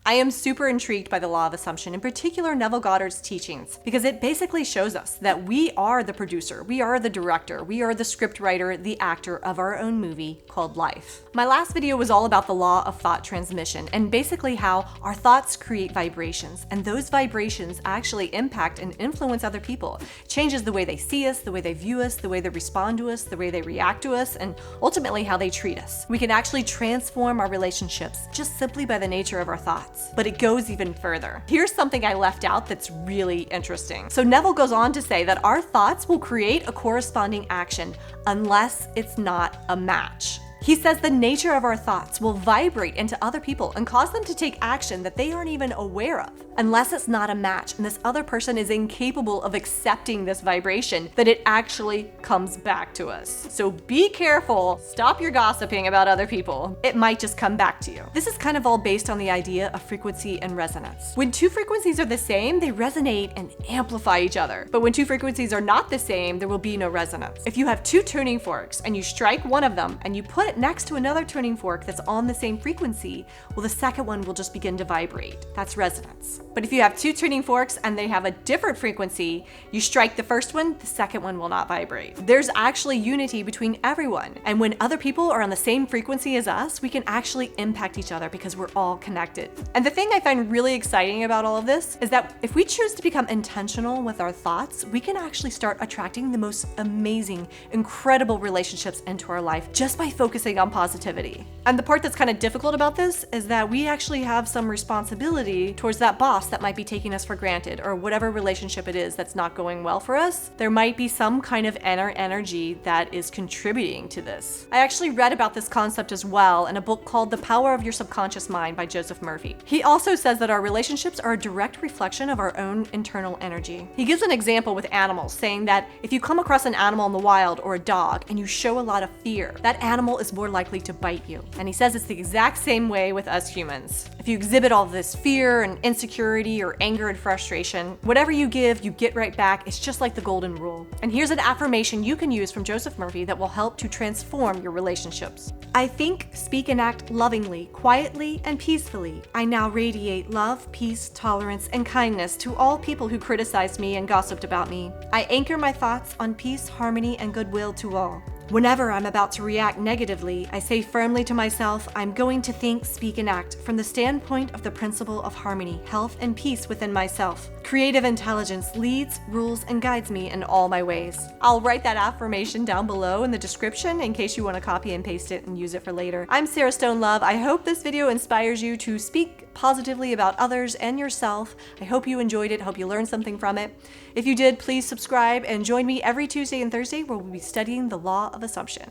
I am super intrigued by the law of assumption, in particular Neville Goddard's teachings, because it basically shows us that we are the producer, we are the director, we are the scriptwriter, the actor of our own movie called life. My last video was all about the law of thought transmission and basically how our thoughts create vibrations, and those vibrations actually impact and influence other people. It changes the way they see us, the way they view us, the way they respond to us, the way they react to us, and ultimately how they treat us. We can actually transform our relationships just simply by the nature of our thoughts. But it goes even further. Here's something I left out that's really interesting. So Neville goes on to say that our thoughts will create a corresponding action unless it's not a match. He says the nature of our thoughts will vibrate into other people and cause them to take action that they aren't even aware of, unless it's not a match and this other person is incapable of accepting this vibration, that it actually comes back to us. So be careful, stop your gossiping about other people. It might just come back to you. This is kind of all based on the idea of frequency and resonance. When two frequencies are the same, they resonate and amplify each other. But when two frequencies are not the same, there will be no resonance. If you have two tuning forks and you strike one of them and you put it next to another tuning fork that's on the same frequency, well, the second one will just begin to vibrate. That's resonance. But if you have two tuning forks and they have a different frequency, you strike the first one, the second one will not vibrate. There's actually unity between everyone. And when other people are on the same frequency as us, we can actually impact each other because we're all connected. And the thing I find really exciting about all of this is that if we choose to become intentional with our thoughts, we can actually start attracting the most amazing, incredible relationships into our life just by focusing on positivity. And the part that's kind of difficult about this is that we actually have some responsibility towards that boss that might be taking us for granted, or whatever relationship it is that's not going well for us. There might be some kind of inner energy that is contributing to this. I actually read about this concept as well in a book called The Power of Your Subconscious Mind by Joseph Murphy. He also says that our relationships are a direct reflection of our own internal energy. He gives an example with animals, saying that if you come across an animal in the wild or a dog and you show a lot of fear, that animal is more likely to bite you. And he says it's the exact same way with us humans. If you exhibit all this fear and insecurity or anger and frustration, whatever you give, you get right back. It's just like the golden rule. And here's an affirmation you can use from Joseph Murphy that will help to transform your relationships. I think, speak, and act lovingly, quietly, and peacefully. I now radiate love, peace, tolerance, and kindness to all people who criticized me and gossiped about me. I anchor my thoughts on peace, harmony, and goodwill to all. Whenever I'm about to react negatively, I say firmly to myself, I'm going to think, speak, and act from the standpoint of the principle of harmony, health, and peace within myself. Creative intelligence leads, rules, and guides me in all my ways. I'll write that affirmation down below in the description in case you want to copy and paste it and use it for later. I'm Sarah Stone Love. I hope this video inspires you to speak positively about others and yourself. I hope you enjoyed it. Hope you learned something from it. If you did, please subscribe and join me every Tuesday and Thursday where we'll be studying the law of assumption.